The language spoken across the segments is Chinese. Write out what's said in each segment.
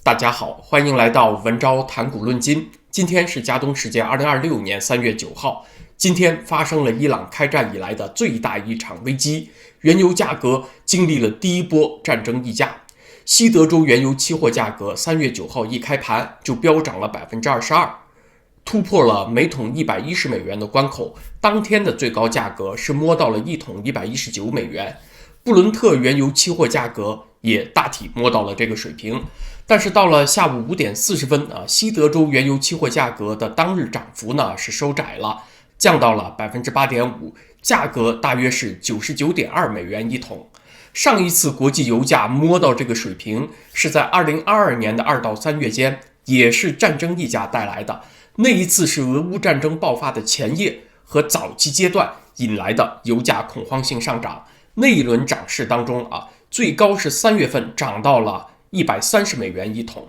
大家好，欢迎来到文昭谈股论金。今天是加东时间2026年3月9号。今天发生了伊朗开战以来的最大一场危机，原油价格经历了第一波战争溢价。西德州原油期货价格3月9号一开盘就飙涨了 22%， 突破了每桶110美元的关口。当天的最高价格是摸到了一桶119美元。布伦特原油期货价格也大体摸到了这个水平，但是到了下午5点40分西德州原油期货价格的当日涨幅呢是收窄了，降到了 8.5%， 价格大约是 99.2 美元一桶。上一次国际油价摸到这个水平是在2022年的2到3月间，也是战争溢价带来的。那一次是俄乌战争爆发的前夜和早期阶段引来的油价恐慌性上涨。那一轮涨势当中最高是3月份涨到了130美元一桶。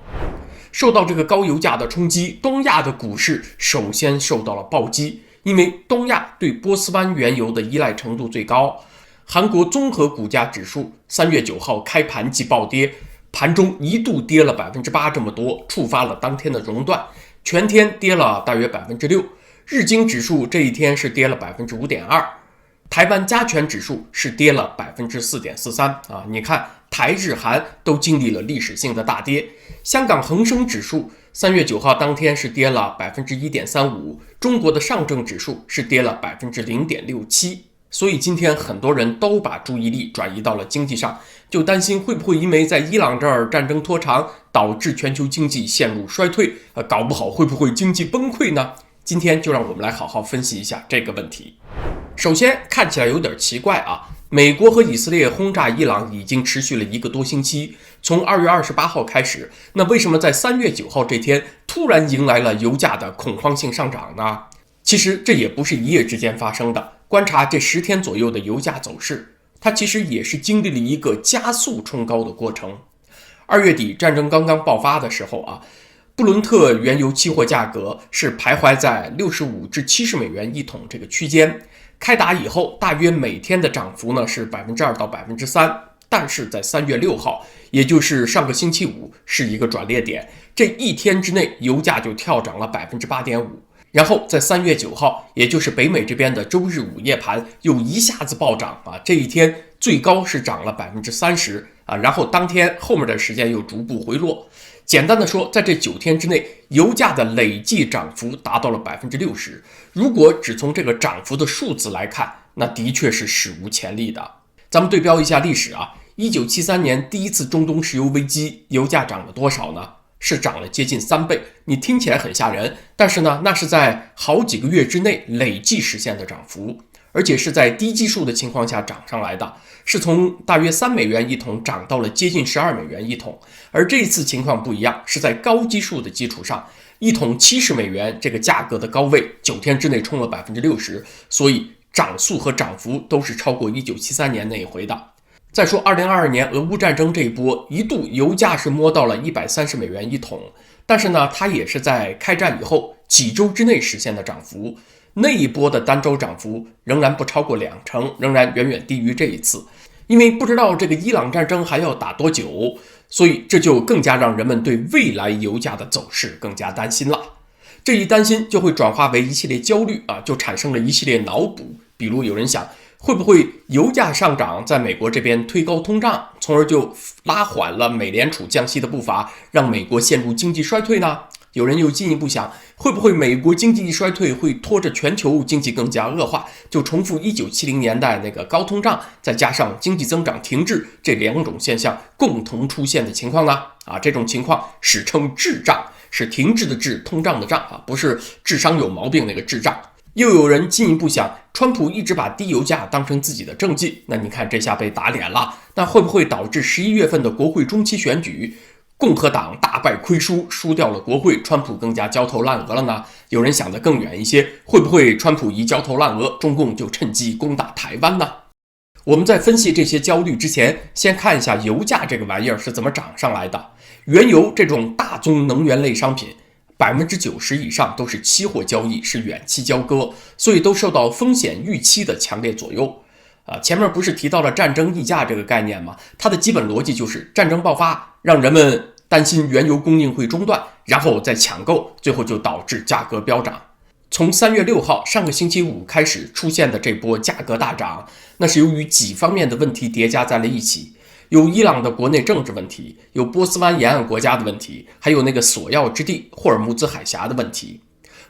受到这个高油价的冲击，东亚的股市首先受到了暴击，因为东亚对波斯湾原油的依赖程度最高。韩国综合股价指数3月9号开盘即暴跌，盘中一度跌了 8% 这么多，触发了当天的熔断，全天跌了大约 6%。日经指数这一天是跌了 5.2%。台湾加权指数是跌了 4.43%， 你看台日韩都经历了历史性的大跌。香港恒生指数3月9号当天是跌了 1.35%， 中国的上证指数是跌了 0.67%。所以今天很多人都把注意力转移到了经济上，就担心会不会因为在伊朗这儿战争拖长，导致全球经济陷入衰退，搞不好会不会经济崩溃呢？今天就让我们来好好分析一下这个问题。首先看起来有点奇怪美国和以色列轰炸伊朗已经持续了1个多星期，从2月28号开始，那为什么在3月9号这天突然迎来了油价的恐慌性上涨呢？其实这也不是一夜之间发生的，观察这10天左右的油价走势，它其实也是经历了一个加速冲高的过程。2月底战争刚刚爆发的时候布伦特原油期货价格是徘徊在65至70美元一桶这个区间，开打以后大约每天的涨幅呢是 2% 到 3%， 但是在3月6号，也就是上个星期五是一个转捩点，这一天之内油价就跳涨了 8.5%， 然后在3月9号，也就是北美这边的周日午夜盘又一下子暴涨这一天最高是涨了 30%然后当天后面的时间又逐步回落。简单的说，在这9天之内，油价的累计涨幅达到了 60%。如果只从这个涨幅的数字来看，那的确是史无前例的。咱们对标一下历史1973年第一次中东石油危机，油价涨了多少呢？是涨了接近3倍。你听起来很吓人，但是呢，那是在好几个月之内累计实现的涨幅，而且是在低基数的情况下涨上来的，是从大约3美元一桶涨到了接近12美元一桶。而这一次情况不一样，是在高基数的基础上，一桶70美元这个价格的高位9天之内冲了 60%， 所以涨速和涨幅都是超过1973年那一回的。再说2022年俄乌战争这一波，一度油价是摸到了130美元一桶，但是呢，它也是在开战以后几周之内实现的涨幅。那一波的单周涨幅仍然不超过2%，仍然远远低于这一次。因为不知道这个伊朗战争还要打多久，所以这就更加让人们对未来油价的走势更加担心了。这一担心就会转化为一系列焦虑就产生了一系列脑补。比如有人想，会不会油价上涨在美国这边推高通胀，从而就拉缓了美联储降息的步伐，让美国陷入经济衰退呢？有人又进一步想，会不会美国经济衰退会拖着全球经济更加恶化，就重复1970年代那个高通胀再加上经济增长停滞这2种现象共同出现的情况呢？这种情况史称滞胀，是停滞的滞，通胀的胀不是智商有毛病那个滞胀。又有人进一步想，川普一直把低油价当成自己的政绩，那你看这下被打脸了，那会不会导致11月份的国会中期选举共和党大败亏输，输掉了国会，川普更加焦头烂额了呢？有人想得更远一些，会不会川普一焦头烂额，中共就趁机攻打台湾呢？我们在分析这些焦虑之前，先看一下油价这个玩意儿是怎么涨上来的。原油这种大宗能源类商品，90%以上都是期货交易，是远期交割，所以都受到风险预期的强烈左右。前面不是提到了战争溢价这个概念吗？它的基本逻辑就是战争爆发，让人们担心原油供应会中断，然后再抢购，最后就导致价格飙涨。从3月6号上个星期五开始出现的这波价格大涨，那是由于几方面的问题叠加在了一起，有伊朗的国内政治问题，有波斯湾沿岸国家的问题，还有那个索要之地霍尔木兹海峡的问题。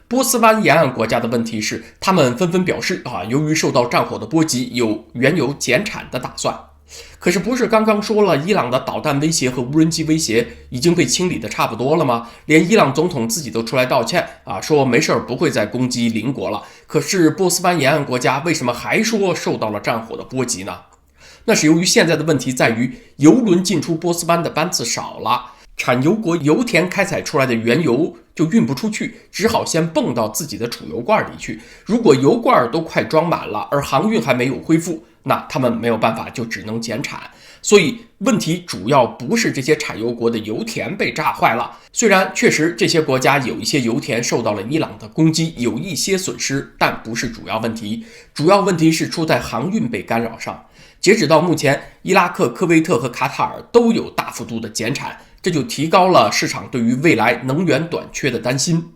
波斯湾沿岸国家的问题是，他们纷纷表示由于受到战火的波及，有原油减产的打算。可是不是刚刚说了伊朗的导弹威胁和无人机威胁已经被清理的差不多了吗？连伊朗总统自己都出来道歉说没事不会再攻击邻国了。可是波斯湾沿岸国家为什么还说受到了战火的波及呢？那是由于现在的问题在于油轮进出波斯湾的班次少了，产油国油田开采出来的原油就运不出去，只好先泵到自己的储油罐里去。如果油罐都快装满了，而航运还没有恢复，那他们没有办法，就只能减产。所以问题主要不是这些产油国的油田被炸坏了，虽然确实这些国家有一些油田受到了伊朗的攻击，有一些损失，但不是主要问题。主要问题是出在航运被干扰上。截止到目前，伊拉克、科威特和卡塔尔都有大幅度的减产，这就提高了市场对于未来能源短缺的担心。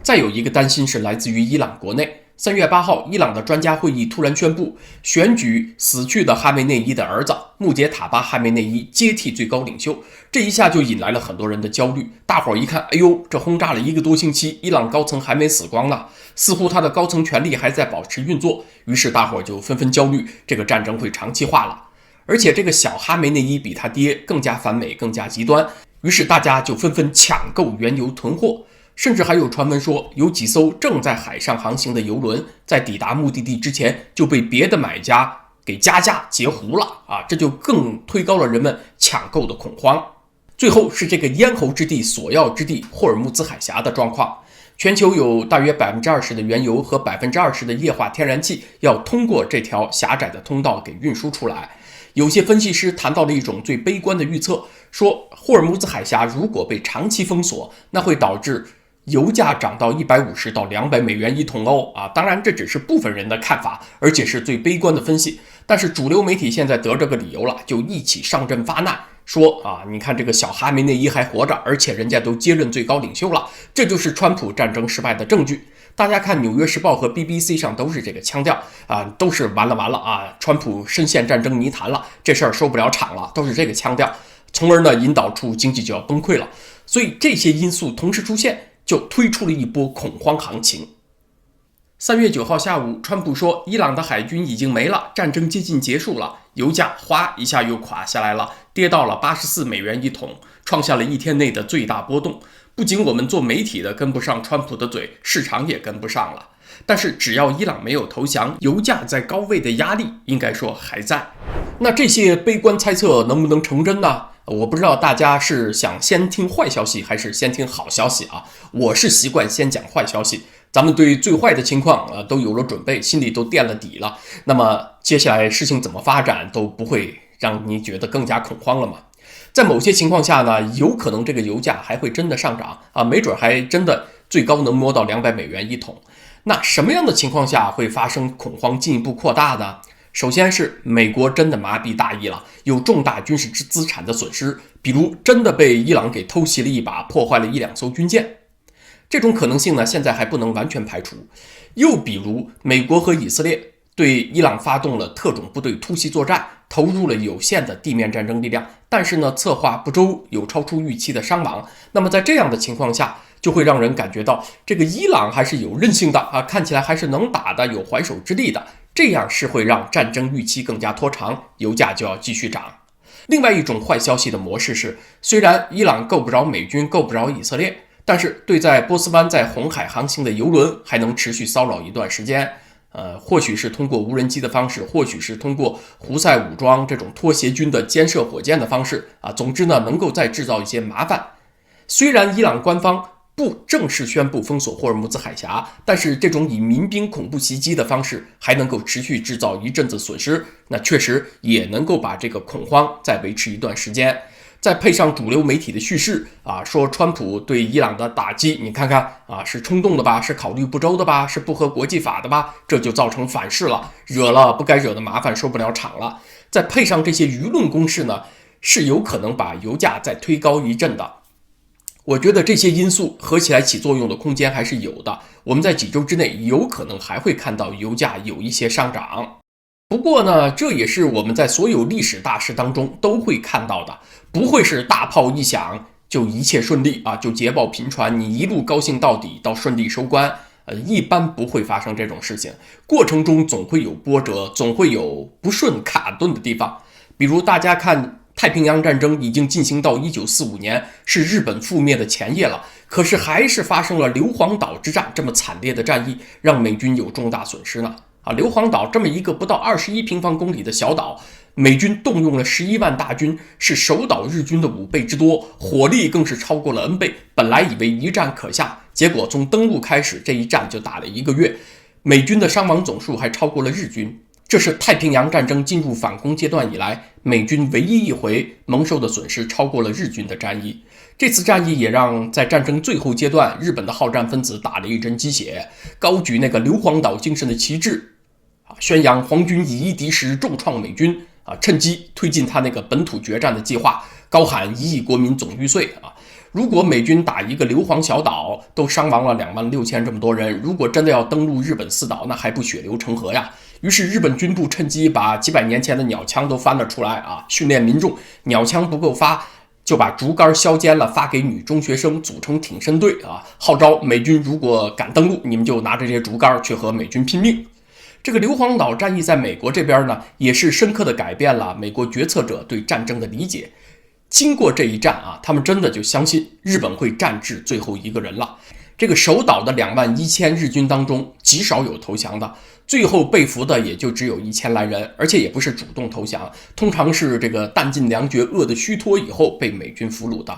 再有一个担心是来自于伊朗国内。3月8号，伊朗的专家会议突然宣布，选举死去的哈梅内伊的儿子穆杰塔巴·哈梅内伊接替最高领袖。这一下就引来了很多人的焦虑。大伙儿一看，哎呦，这轰炸了1个多星期，伊朗高层还没死光呢，似乎他的高层权力还在保持运作。于是大伙儿就纷纷焦虑，这个战争会长期化了。而且这个小哈梅内伊比他爹更加反美，更加极端，于是大家就纷纷抢购原油囤货。甚至还有传闻说，有几艘正在海上航行的油轮在抵达目的地之前就被别的买家给加价截胡了这就更推高了人们抢购的恐慌。最后是这个咽喉之地、索要之地霍尔木兹海峡的状况，全球有大约 20% 的原油和 20% 的液化天然气要通过这条狭窄的通道给运输出来。有些分析师谈到了一种最悲观的预测，说霍尔木兹海峡如果被长期封锁，那会导致油价涨到150到200美元一桶当然这只是部分人的看法，而且是最悲观的分析。但是主流媒体现在得这个理由了，就一起上阵发难，说你看这个小哈梅内伊还活着，而且人家都接任最高领袖了，这就是川普战争失败的证据。大家看《纽约时报》和 BBC 上都是这个腔调都是完了川普深陷战争泥潭了，这事儿收不了场了，都是这个腔调，从而呢引导出经济就要崩溃了。所以这些因素同时出现，就推出了一波恐慌行情。3月9号下午，川普说伊朗的海军已经没了，战争接近结束了，油价哗一下又垮下来了，跌到了84美元一桶，创下了一天内的最大波动。不仅我们做媒体的跟不上川普的嘴，市场也跟不上了。但是只要伊朗没有投降，油价在高位的压力应该说还在。那这些悲观猜测能不能成真呢？我不知道大家是想先听坏消息还是先听好消息我是习惯先讲坏消息，咱们对最坏的情况都有了准备，心里都垫了底了，那么接下来事情怎么发展都不会让你觉得更加恐慌了嘛。在某些情况下呢，有可能这个油价还会真的上涨没准还真的最高能摸到200美元一桶。那什么样的情况下会发生恐慌进一步扩大呢？首先是美国真的麻痹大意了，有重大军事资产的损失，比如真的被伊朗给偷袭了一把，破坏了1-2艘军舰。这种可能性呢，现在还不能完全排除。又比如美国和以色列对伊朗发动了特种部队突袭作战，投入了有限的地面战争力量，但是呢策划不周，有超出预期的伤亡。那么在这样的情况下，就会让人感觉到这个伊朗还是有韧性的看起来还是能打的，有还手之力的，这样是会让战争预期更加拖长，油价就要继续涨。另外一种坏消息的模式是，虽然伊朗够不着美军，够不着以色列，但是对在波斯湾在红海航行的油轮还能持续骚扰一段时间。或许是通过无人机的方式，或许是通过胡塞武装这种拖协军的监射火箭的方式总之呢，能够再制造一些麻烦。虽然伊朗官方不正式宣布封锁霍尔木兹海峡，但是这种以民兵恐怖袭击的方式还能够持续制造一阵子损失，那确实也能够把这个恐慌再维持一段时间。再配上主流媒体的叙事说川普对伊朗的打击，你看看是冲动的吧，是考虑不周的吧，是不合国际法的吧，这就造成反噬了，惹了不该惹的麻烦，收不了场了。再配上这些舆论攻势呢，是有可能把油价再推高一阵的。我觉得这些因素合起来起作用的空间还是有的，我们在几周之内有可能还会看到油价有一些上涨。不过呢，这也是我们在所有历史大事当中都会看到的，不会是大炮一响就一切顺利啊，就捷报频传，你一路高兴到底到顺利收官。一般不会发生这种事情，过程中总会有波折，总会有不顺卡顿的地方。比如大家看太平洋战争已经进行到1945年，是日本覆灭的前夜了，可是还是发生了硫磺岛之战这么惨烈的战役，让美军有重大损失呢。硫磺岛这么一个不到21平方公里的小岛，美军动用了11万大军，是守岛日军的5倍之多，火力更是超过了 N 倍。本来以为一战可下，结果从登陆开始这一战就打了1个月，美军的伤亡总数还超过了日军。这是太平洋战争进入反攻阶段以来，美军唯一一回蒙受的损失超过了日军的战役。这次战役也让在战争最后阶段，日本的好战分子打了一针鸡血，高举那个硫磺岛精神的旗帜，宣扬皇军以一敌十，重创美军，趁机推进他那个本土决战的计划，高喊1亿国民总玉碎啊！如果美军打一个硫磺小岛都伤亡了26000这么多人，如果真的要登陆日本4岛，那还不血流成河呀？于是日本军部趁机把几百年前的鸟枪都翻了出来啊，训练民众，鸟枪不够发，就把竹竿削尖了发给女中学生，组成挺身队啊，号召美军如果敢登陆，你们就拿着这些竹竿去和美军拼命。这个硫磺岛战役在美国这边呢，也是深刻的改变了美国决策者对战争的理解。经过这一战啊，他们真的就相信日本会战至最后一个人了。这个守岛的21000日军当中，极少有投降的，最后被俘的也就只有1000来人，而且也不是主动投降，通常是这个弹尽粮绝、饿得虚脱以后被美军俘虏的。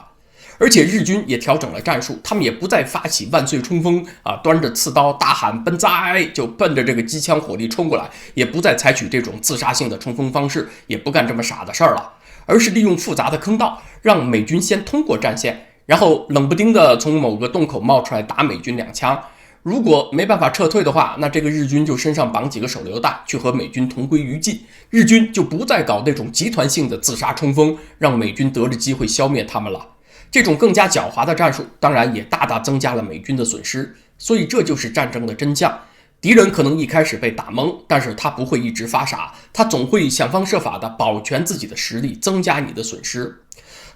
而且日军也调整了战术，他们也不再发起万岁冲锋啊，端着刺刀大喊奔哉，就奔着这个机枪火力冲过来，也不再采取这种自杀性的冲锋方式，也不干这么傻的事儿了，而是利用复杂的坑道，让美军先通过战线，然后冷不丁的从某个洞口冒出来打美军2枪。如果没办法撤退的话，那这个日军就身上绑几个手榴弹，去和美军同归于尽。日军就不再搞那种集团性的自杀冲锋，让美军得着机会消灭他们了。这种更加狡猾的战术，当然也大大增加了美军的损失。所以这就是战争的真相。敌人可能一开始被打懵，但是他不会一直发傻，他总会想方设法的保全自己的实力，增加你的损失。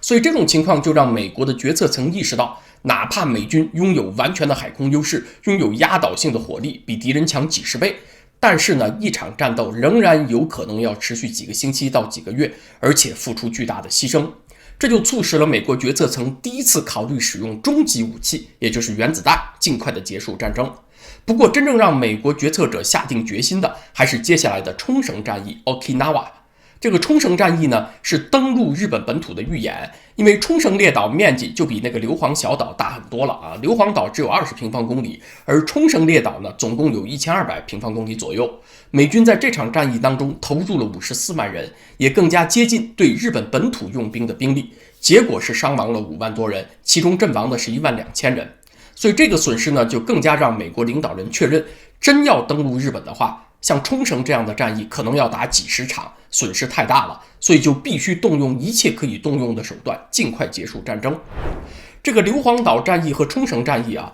所以这种情况就让美国的决策层意识到，哪怕美军拥有完全的海空优势，拥有压倒性的火力，比敌人强几十倍，但是呢，一场战斗仍然有可能要持续几个星期到几个月，而且付出巨大的牺牲。这就促使了美国决策层第一次考虑使用终极武器，也就是原子弹，尽快的结束战争。不过真正让美国决策者下定决心的，还是接下来的冲绳战役 Okinawa。这个冲绳战役呢，是登陆日本本土的预演，因为冲绳列岛面积就比那个硫磺小岛大很多了啊，硫磺岛只有20平方公里，而冲绳列岛呢，总共有1200平方公里左右。美军在这场战役当中投入了54万人，也更加接近对日本本土用兵的兵力，结果是伤亡了5万多人，其中阵亡的是12000人。所以这个损失呢，就更加让美国领导人确认，真要登陆日本的话，像冲绳这样的战役可能要打几十场，损失太大了，所以就必须动用一切可以动用的手段，尽快结束战争。这个硫磺岛战役和冲绳战役啊，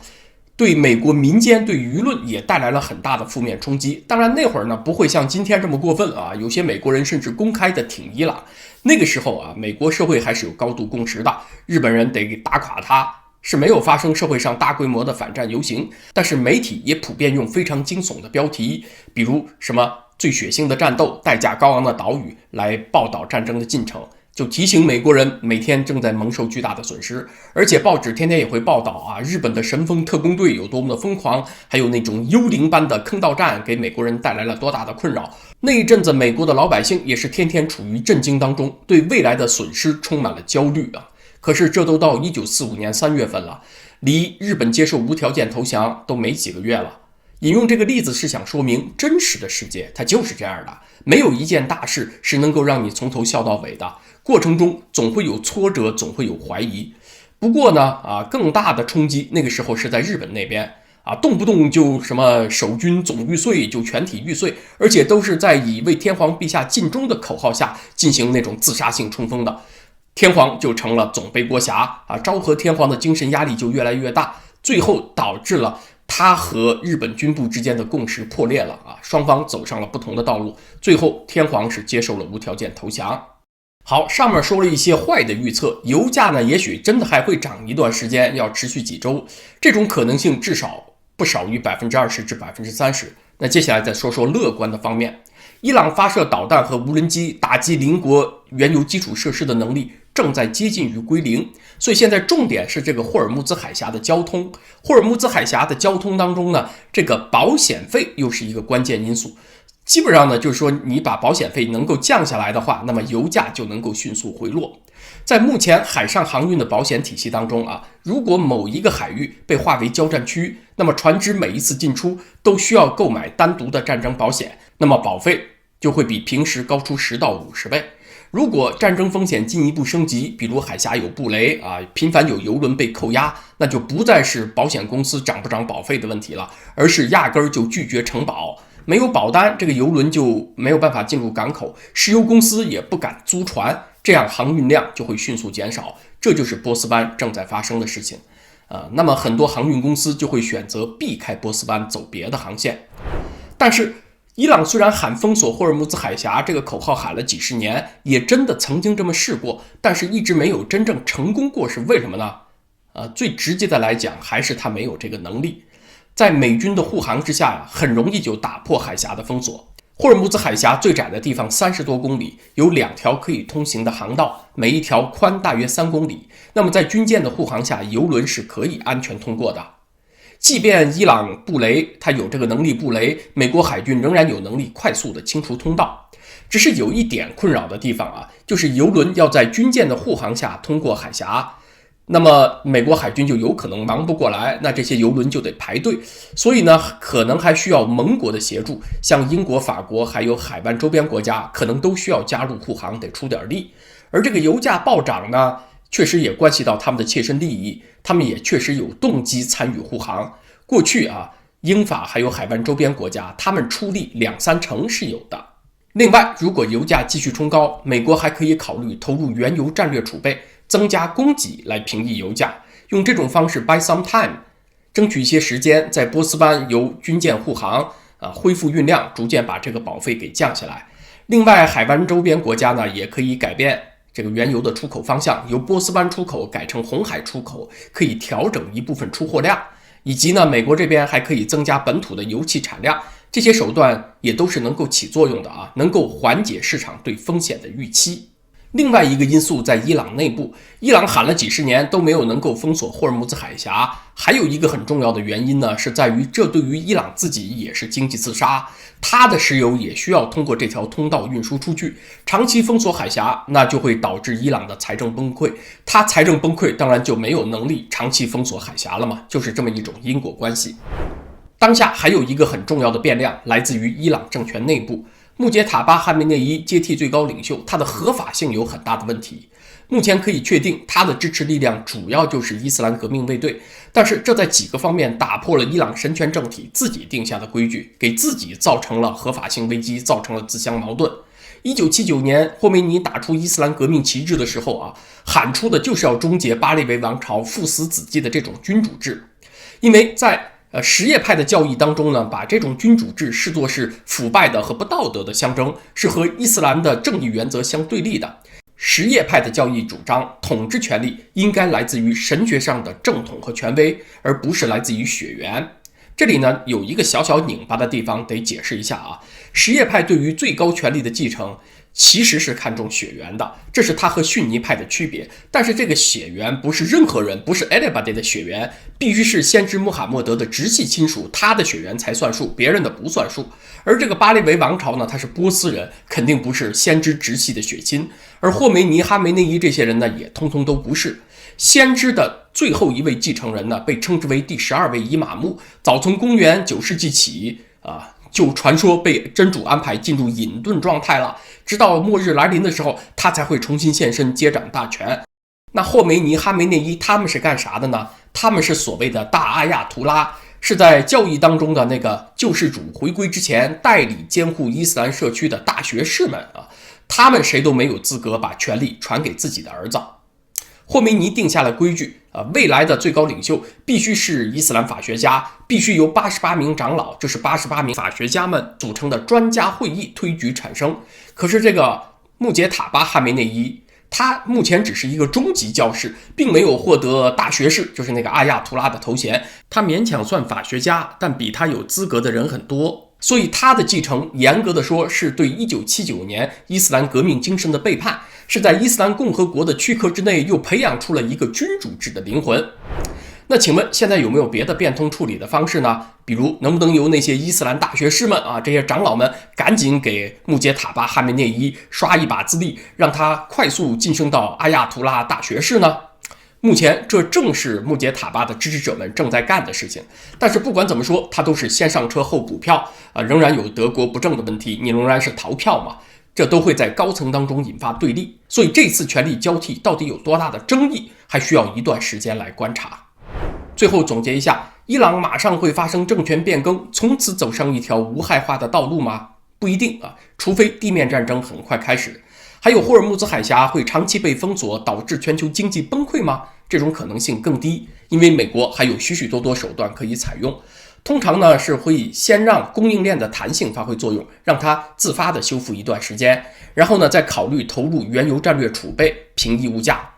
对美国民间对舆论也带来了很大的负面冲击。当然那会儿呢，不会像今天这么过分啊，有些美国人甚至公开的挺伊朗。那个时候啊，美国社会还是有高度共识的，日本人得打垮他。是没有发生社会上大规模的反战游行，但是媒体也普遍用非常惊悚的标题，比如什么最血腥的战斗、代价高昂的岛屿来报道战争的进程，就提醒美国人每天正在蒙受巨大的损失。而且报纸天天也会报道啊，日本的神风特工队有多么的疯狂，还有那种幽灵般的坑道战给美国人带来了多大的困扰。那一阵子美国的老百姓也是天天处于震惊当中，对未来的损失充满了焦虑啊。可是这都到1945年3月份了，离日本接受无条件投降都没几个月了。引用这个例子是想说明，真实的世界它就是这样的，没有一件大事是能够让你从头笑到尾的，过程中总会有挫折，总会有怀疑。不过呢，更大的冲击那个时候是在日本那边啊，动不动就什么守军总玉碎，就全体玉碎，而且都是在以为天皇陛下尽忠的口号下进行那种自杀性冲锋的。天皇就成了总背锅侠啊，昭和天皇的精神压力就越来越大，最后导致了他和日本军部之间的共识破裂了啊，双方走上了不同的道路，最后天皇是接受了无条件投降。好，上面说了一些坏的预测，油价呢也许真的还会涨一段时间，要持续几周，这种可能性至少不少于20%至30%。那接下来再说说乐观的方面，伊朗发射导弹和无人机打击邻国原油基础设施的能力正在接近于归零，所以现在重点是这个霍尔木兹海峡的交通。霍尔木兹海峡的交通当中呢，这个保险费又是一个关键因素。基本上呢，就是说你把保险费能够降下来的话，那么油价就能够迅速回落。在目前海上航运的保险体系当中啊，如果某一个海域被划为交战区，那么船只每一次进出都需要购买单独的战争保险，那么保费就会比平时高出10到50倍。如果战争风险进一步升级，比如海峡有布雷啊，频繁有油轮被扣押，那就不再是保险公司涨不涨保费的问题了，而是压根儿就拒绝承保。没有保单，这个油轮就没有办法进入港口，石油公司也不敢租船，这样航运量就会迅速减少。这就是波斯湾正在发生的事情。那么很多航运公司就会选择避开波斯湾，走别的航线。但是伊朗虽然喊封锁霍尔木兹海峡这个口号喊了几十年，也真的曾经这么试过，但是一直没有真正成功过，是为什么呢？最直接的来讲，还是他没有这个能力。在美军的护航之下很容易就打破海峡的封锁。霍尔木兹海峡最窄的地方30多公里，有2条可以通行的航道，每一条宽大约3公里。那么在军舰的护航下，油轮是可以安全通过的。即便伊朗布雷，它有这个能力布雷，美国海军仍然有能力快速的清除通道。只是有一点困扰的地方啊，就是油轮要在军舰的护航下通过海峡，那么美国海军就有可能忙不过来，那这些油轮就得排队，所以呢，可能还需要盟国的协助，像英国、法国还有海湾周边国家，可能都需要加入护航，得出点力。而这个油价暴涨呢，确实也关系到他们的切身利益，他们也确实有动机参与护航。过去啊，英法还有海湾周边国家，他们出力2-3成是有的。另外，如果油价继续冲高，美国还可以考虑投入原油战略储备，增加供给来平抑油价，用这种方式 buy some time， 争取一些时间，在波斯湾由军舰护航恢复运量，逐渐把这个保费给降下来。另外，海湾周边国家呢，也可以改变这个原油的出口方向，由波斯湾出口改成红海出口，可以调整一部分出货量，以及呢，美国这边还可以增加本土的油气产量。这些手段也都是能够起作用的啊，能够缓解市场对风险的预期。另外一个因素在伊朗内部，伊朗喊了几十年都没有能够封锁霍尔木兹海峡，还有一个很重要的原因呢，是在于这对于伊朗自己也是经济自杀，它的石油也需要通过这条通道运输出去，长期封锁海峡，那就会导致伊朗的财政崩溃，它财政崩溃当然就没有能力长期封锁海峡了嘛，就是这么一种因果关系。当下还有一个很重要的变量来自于伊朗政权内部，穆杰塔巴·哈梅内伊接替最高领袖，他的合法性有很大的问题。目前可以确定，他的支持力量主要就是伊斯兰革命卫队，但是这在几个方面打破了伊朗神权政体自己定下的规矩，给自己造成了合法性危机，造成了自相矛盾。1979年，霍梅尼打出伊斯兰革命旗帜的时候喊出的就是要终结巴列维王朝父死子继的这种君主制，因为在什叶派的教义当中呢，把这种君主制视作是腐败的和不道德的象征，是和伊斯兰的正义原则相对立的。什叶派的教义主张，统治权力应该来自于神学上的正统和权威，而不是来自于血缘。这里呢，有一个小小拧巴的地方得解释一下啊。什叶派对于最高权力的继承其实是看重血缘的，这是他和逊尼派的区别。但是这个血缘不是任何人，不是 anybody 的血缘，必须是先知穆罕默德的直系亲属，他的血缘才算数，别人的不算数。而这个巴列维王朝呢，他是波斯人，肯定不是先知直系的血亲。而霍梅尼、哈梅内伊这些人呢，也通通都不是。先知的最后一位继承人呢，被称之为第12位伊玛目，早从公元9世纪起就传说被真主安排进入隐遁状态了，直到末日来临的时候，他才会重新现身接掌大权。那霍梅尼、哈梅内伊他们是干啥的呢？他们是所谓的大阿亚图拉，是在教义当中的那个救世主回归之前代理监护伊斯兰社区的大学士们他们谁都没有资格把权力传给自己的儿子。霍梅尼定下了规矩，未来的最高领袖必须是伊斯兰法学家，必须由88名长老，这是88名法学家们组成的专家会议推举产生。可是这个穆杰塔巴·哈梅内伊，他目前只是一个中级教士，并没有获得大学士，就是那个阿亚图拉的头衔。他勉强算法学家，但比他有资格的人很多。所以他的继承，严格的说是对1979年伊斯兰革命精神的背叛，是在伊斯兰共和国的躯壳之内又培养出了一个君主制的灵魂。那请问现在有没有别的变通处理的方式呢？比如能不能由那些伊斯兰大学士们这些长老们赶紧给穆杰塔巴·哈梅内伊刷一把资历，让他快速晋升到阿亚图拉大学士呢？目前这正是穆杰塔巴的支持者们正在干的事情，但是不管怎么说，他都是先上车后补票仍然有德国不正的问题，你仍然是逃票嘛，这都会在高层当中引发对立，所以这次权力交替到底有多大的争议，还需要一段时间来观察。最后总结一下，伊朗马上会发生政权变更，从此走上一条无害化的道路吗？不一定除非地面战争很快开始。还有霍尔木兹海峡会长期被封锁，导致全球经济崩溃吗？这种可能性更低，因为美国还有许许多多手段可以采用。通常呢是会先让供应链的弹性发挥作用，让它自发的修复一段时间，然后呢再考虑投入原油战略储备，平抑物价。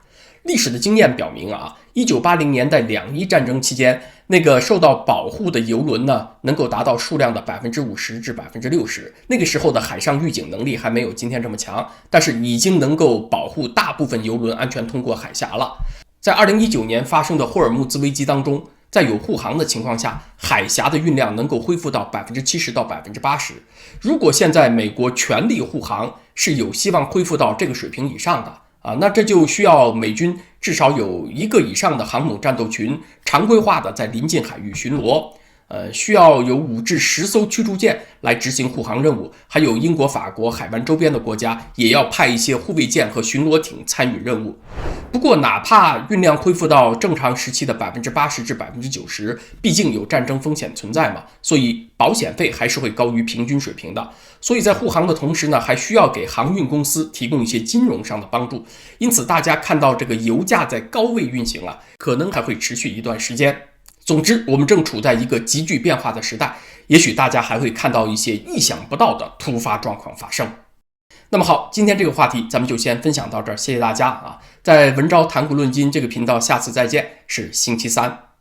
历史的经验表明1980年代两伊战争期间，那个受到保护的油轮呢，能够达到数量的50%至60%。那个时候的海上预警能力还没有今天这么强，但是已经能够保护大部分油轮安全通过海峡了。在2019年发生的霍尔木兹危机当中，在有护航的情况下，海峡的运量能够恢复到70%到80%。如果现在美国全力护航，是有希望恢复到这个水平以上的。那这就需要美军至少有1个以上的航母战斗群，常规化的在临近海域巡逻，需要有5至10艘驱逐舰来执行护航任务，还有英国、法国海湾周边的国家也要派一些护卫舰和巡逻艇参与任务。不过哪怕运量恢复到正常时期的80%至90%，毕竟有战争风险存在嘛，所以保险费还是会高于平均水平的。所以在护航的同时呢，还需要给航运公司提供一些金融上的帮助。因此大家看到这个油价在高位运行可能还会持续一段时间。总之，我们正处在一个急剧变化的时代，也许大家还会看到一些意想不到的突发状况发生。那么好，今天这个话题咱们就先分享到这儿，谢谢大家在文昭谈古论今这个频道，下次再见，是星期三。